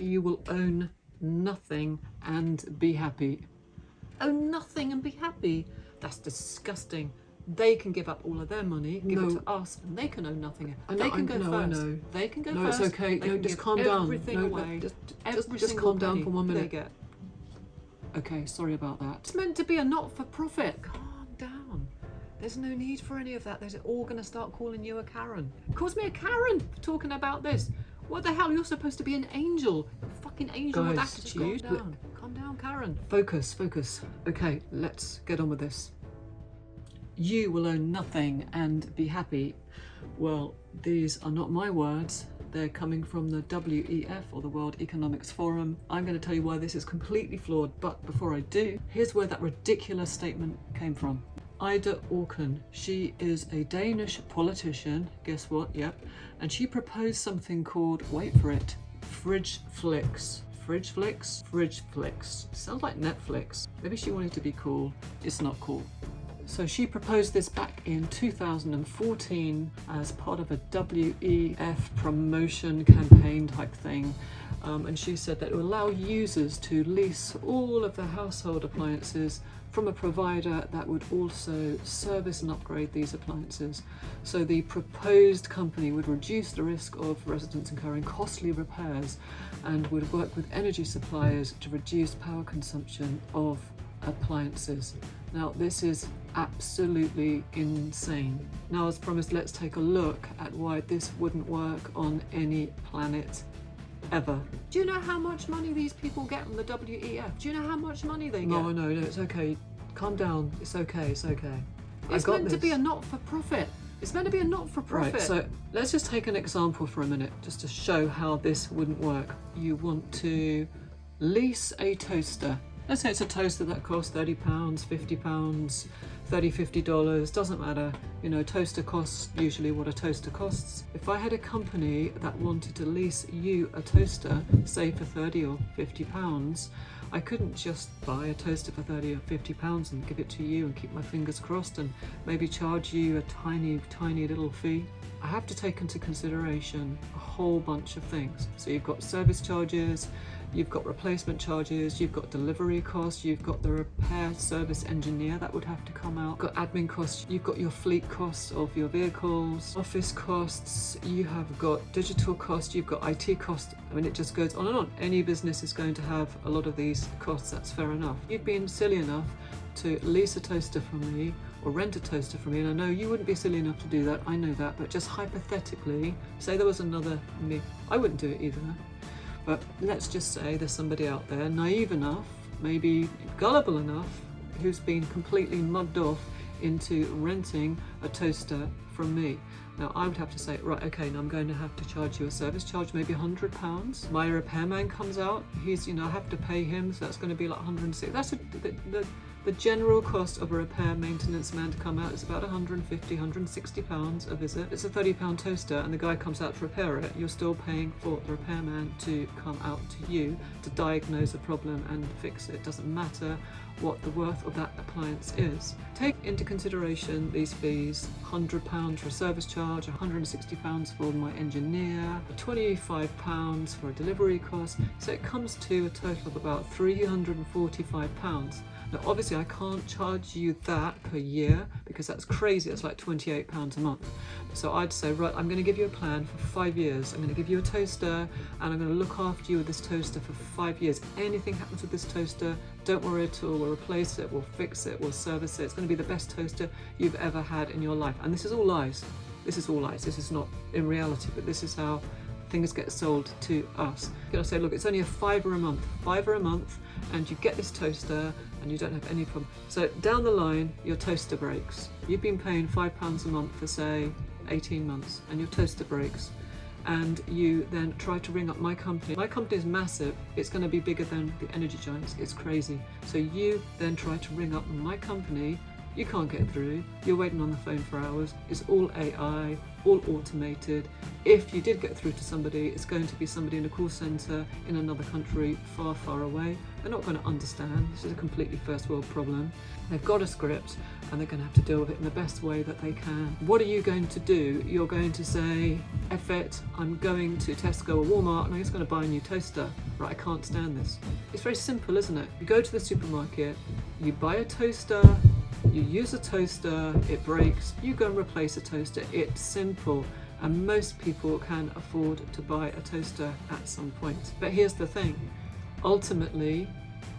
You will own nothing and be happy. Own nothing and be happy? That's disgusting. They can give up all of their money, give it to us, and they can own nothing. They can go first. I know. They can go No, first. it's okay. No, just calm down. Everything away. Just calm down for 1 minute. They get. Okay, sorry about that. It's meant to be a not-for-profit. Calm down. There's no need for any of that. They're all going to start calling you a Karen. Calls me a Karen for talking about this. What the hell? You're supposed to be an angel. A fucking angel with Guys, attitude. Calm down. Calm down, Karen. Focus. Okay, let's get on with this. You will own nothing and be happy. Well, these are not my words. They're coming from the WEF, or the World Economics Forum. I'm going to tell you why this is completely flawed, but before I do, here's where that ridiculous statement came from. Ida Auken, she is a Danish politician, guess what, yep, and she proposed something called, wait for it, fridge flicks. Fridge flicks? Fridge flicks. Sounds like Netflix. Maybe she wanted to be cool. It's not cool. So she proposed this back in 2014 as part of a WEF promotion campaign type thing. And she said that it would allow users to lease all of their household appliances from a provider that would also service and upgrade these appliances. So the proposed company would reduce the risk of residents incurring costly repairs and would work with energy suppliers to reduce power consumption of appliances. Now, this is absolutely insane. Now, as promised, let's take a look at why this wouldn't work on any planet ever. Do you know how much money these people get from the WEF? Do you know how much money they get? No, it's okay. Calm down. It's okay. It's meant to be a not-for-profit. It's meant to be a not-for-profit. Right, so let's just take an example for a minute, just to show how this wouldn't work. You want to lease a toaster. Let's say it's a toaster that costs £30, £50, $30, $50, doesn't matter. You know, toaster costs usually what a toaster costs. If I had a company that wanted to lease you a toaster, say for £30 or £50, I couldn't just buy a toaster for £30 or £50 and give it to you and keep my fingers crossed and maybe charge you a tiny little fee. I have to take into consideration a whole bunch of things. So you've got service charges, you've got replacement charges, you've got delivery costs, you've got the repair service engineer that would have to come out, you've got admin costs, you've got your fleet costs of your vehicles, office costs, you have got digital costs, you've got IT costs. I mean, it just goes on and on. Any business is going to have a lot of these costs, that's fair enough. You've been silly enough to lease a toaster from me or rent a toaster from me, and I know you wouldn't be silly enough to do that, I know that, but just hypothetically, say there was another me, I wouldn't do it either. But let's just say there's somebody out there naive enough, maybe gullible enough, who's been completely mugged off into renting a toaster from me. Now I would have to say, right, okay, now I'm going to have to charge you a service charge, maybe £100. My repairman comes out, I have to pay him, so that's going to be like 160. That's the general cost of a repair maintenance man to come out is about £150, £160 a visit. It's a £30 toaster and the guy comes out to repair it. You're still paying for the repairman to come out to you to diagnose a problem and fix it. It doesn't matter what the worth of that appliance is. Take into consideration these fees: £100 for a service charge, £160 for my engineer, £25 for a delivery cost. So it comes to a total of about £345. Now, obviously, I can't charge you that per year because that's crazy. It's like £28 a month. So I'd say, right, I'm going to give you a plan for 5 years. I'm going to give you a toaster and I'm going to look after you with this toaster for 5 years. Anything happens with this toaster, don't worry at all. We'll replace it, we'll fix it, we'll service it. It's going to be the best toaster you've ever had in your life. And this is all lies. This is all lies. This is not in reality, but this is how things get sold to us. You're going to say, look, it's only a £5 a month, and you get this toaster and you don't have any problem. So down the line, your toaster breaks. You've been paying £5 a month for, say, 18 months, and your toaster breaks. And you then try to ring up my company. My company is massive. It's going to be bigger than the energy giants. It's crazy. So you then try to ring up my company You can't get through. You're waiting on the phone for hours. It's all AI, all automated. If you did get through to somebody, it's going to be somebody in a call centre in another country far, far away. They're not going to understand. This is a completely first world problem. They've got a script and they're going to have to deal with it in the best way that they can. What are you going to do? You're going to say, F it, I'm going to Tesco or Walmart and I'm just going to buy a new toaster. Right, I can't stand this. It's very simple, isn't it? You go to the supermarket, you buy a toaster, you use a toaster, it breaks, you go and replace a toaster. It's simple. And most people can afford to buy a toaster at some point. But here's the thing. Ultimately,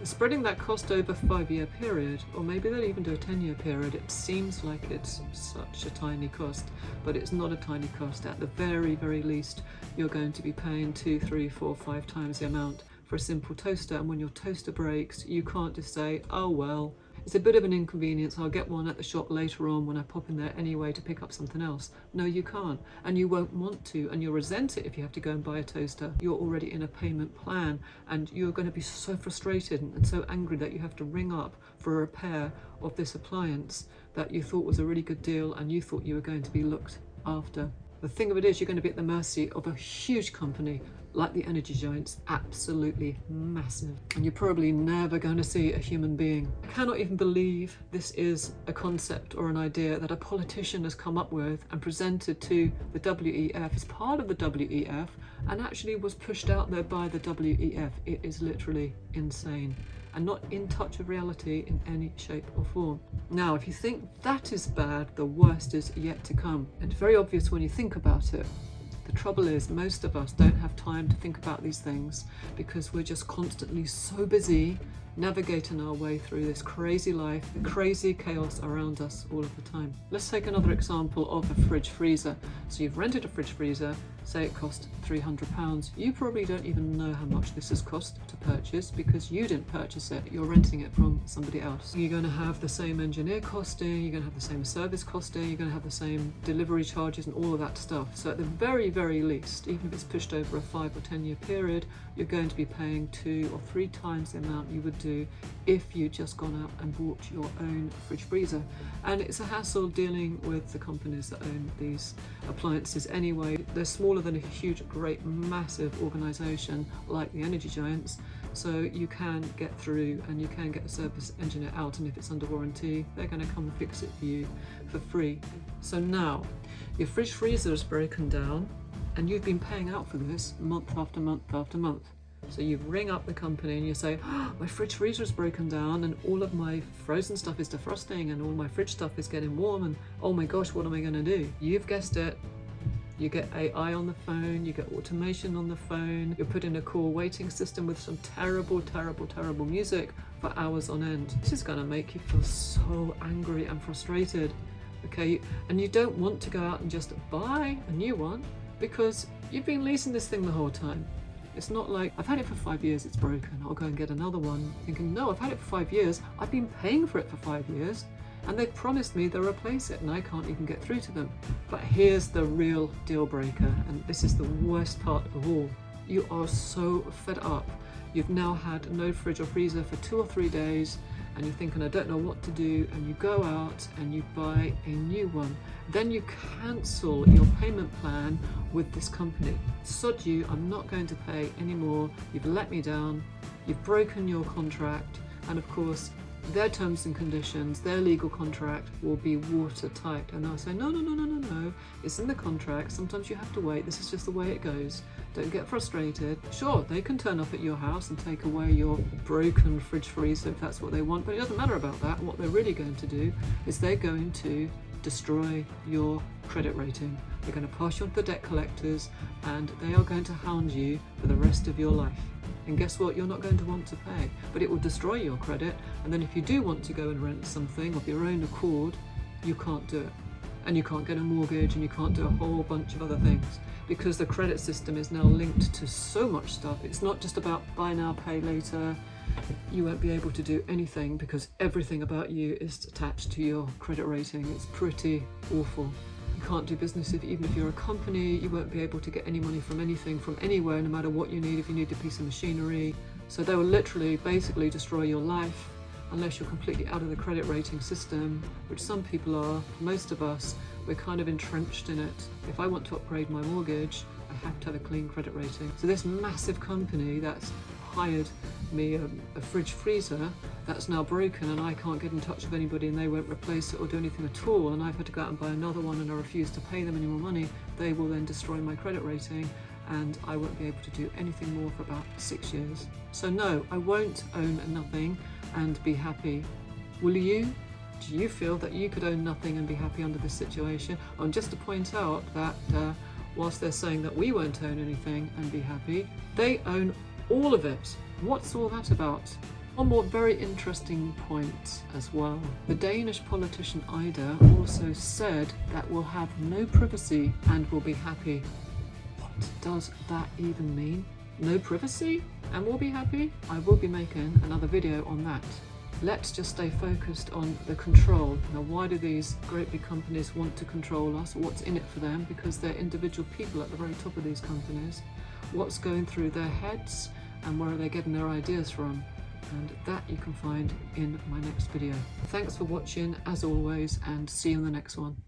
spreading that cost over a 5-year period, or maybe they'll even do a 10-year period, it seems like it's such a tiny cost, but it's not a tiny cost. At the very, very least, you're going to be paying 2, 3, 4, 5 times the amount for a simple toaster. And when your toaster breaks, you can't just say, oh well, it's a bit of an inconvenience, I'll get one at the shop later on when I pop in there anyway to pick up something else. No, you can't, and you won't want to, and you'll resent it if you have to go and buy a toaster. You're already in a payment plan, and you're going to be so frustrated and so angry that you have to ring up for a repair of this appliance that you thought was a really good deal and you thought you were going to be looked after. The thing of it is, you're going to be at the mercy of a huge company like the energy giants, absolutely massive. And you're probably never going to see a human being. I cannot even believe this is a concept or an idea that a politician has come up with and presented to the WEF as part of the WEF and actually was pushed out there by the WEF. It is literally insane and not in touch with reality in any shape or form. Now, if you think that is bad, the worst is yet to come. And it's very obvious when you think about it. The trouble is, most of us don't have time to think about these things because we're just constantly so busy navigating our way through this crazy life, the crazy chaos around us all of the time. Let's take another example of a fridge freezer. So you've rented a fridge freezer, say it cost £300. You probably don't even know how much this has cost to purchase because you didn't purchase it, you're renting it from somebody else. You're going to have the same engineer costing, you're going to have the same service costing, you're going to have the same delivery charges and all of that stuff. So at the very, very least, even if it's pushed over a 5 or 10 year period, you're going to be paying 2 or 3 times the amount you would do if you'd just gone out and bought your own fridge freezer. And it's a hassle dealing with the companies that own these appliances anyway. They're smaller than a huge, great, massive organisation like the energy giants, so you can get through and you can get a service engineer out, and if it's under warranty, they're going to come and fix it for you for free. So now, your fridge freezer is broken down and you've been paying out for this month after month after month. So you ring up the company and you say, oh, my fridge freezer is broken down and all of my frozen stuff is defrosting and all my fridge stuff is getting warm and oh my gosh, what am I going to do? You've guessed it. You get AI on the phone, you get automation on the phone, you're put in a call waiting system with some terrible, terrible, terrible music for hours on end. This is going to make you feel so angry and frustrated, okay? And you don't want to go out and just buy a new one because you've been leasing this thing the whole time. It's not like, I've had it for 5 years, it's broken, I'll go and get another one. Thinking, no, I've had it for 5 years, I've been paying for it for 5 years, and they've promised me they'll replace it, and I can't even get through to them. But here's the real deal breaker, and this is the worst part of all. You are so fed up. You've now had no fridge or freezer for 2 or 3 days, and you're thinking, I don't know what to do, and you go out and you buy a new one. Then you cancel your payment plan with this company. Sod you, I'm not going to pay anymore. You've let me down, you've broken your contract, and of course, their terms and conditions, their legal contract will be watertight. And they'll say, no, it's in the contract. Sometimes you have to wait. This is just the way it goes. Don't get frustrated. Sure, they can turn up at your house and take away your broken fridge freezer if that's what they want, but it doesn't matter about that. What they're really going to do is they're going to destroy your credit rating. They're going to pass you on to the debt collectors and they are going to hound you for the rest of your life. And guess what? You're not going to want to pay, but it will destroy your credit. And then if you do want to go and rent something of your own accord, you can't do it. And you can't get a mortgage and you can't do a whole bunch of other things because the credit system is now linked to so much stuff. It's not just about buy now, pay later. You won't be able to do anything because everything about you is attached to your credit rating. It's pretty awful. You can't do business even if you're a company. You won't be able to get any money from anything from anywhere, no matter what you need, if you need a piece of machinery. So they will literally basically destroy your life, unless you're completely out of the credit rating system, which some people are. Most of us, we're kind of entrenched in it. If I want to upgrade my mortgage, I have to have a clean credit rating. So this massive company that's hired me a fridge freezer that's now broken, and I can't get in touch with anybody, and they won't replace it or do anything at all, and I've had to go out and buy another one, and I refuse to pay them any more money, they will then destroy my credit rating, and I won't be able to do anything more for about 6 years. So no, I won't own nothing and be happy. Will you? Do you feel that you could own nothing and be happy under this situation? And just to point out that whilst they're saying that we won't own anything and be happy, they own all of it. What's all that about? One more very interesting point as well. The Danish politician Ida also said that we'll have no privacy and we'll be happy. What does that even mean? No privacy and we'll be happy? I will be making another video on that. Let's just stay focused on the control. Now, why do these great big companies want to control us? What's in it for them? Because they're individual people at the very top of these companies. What's going through their heads and where are they getting their ideas from? And that you can find in my next video. Thanks for watching as always, and see you in the next one.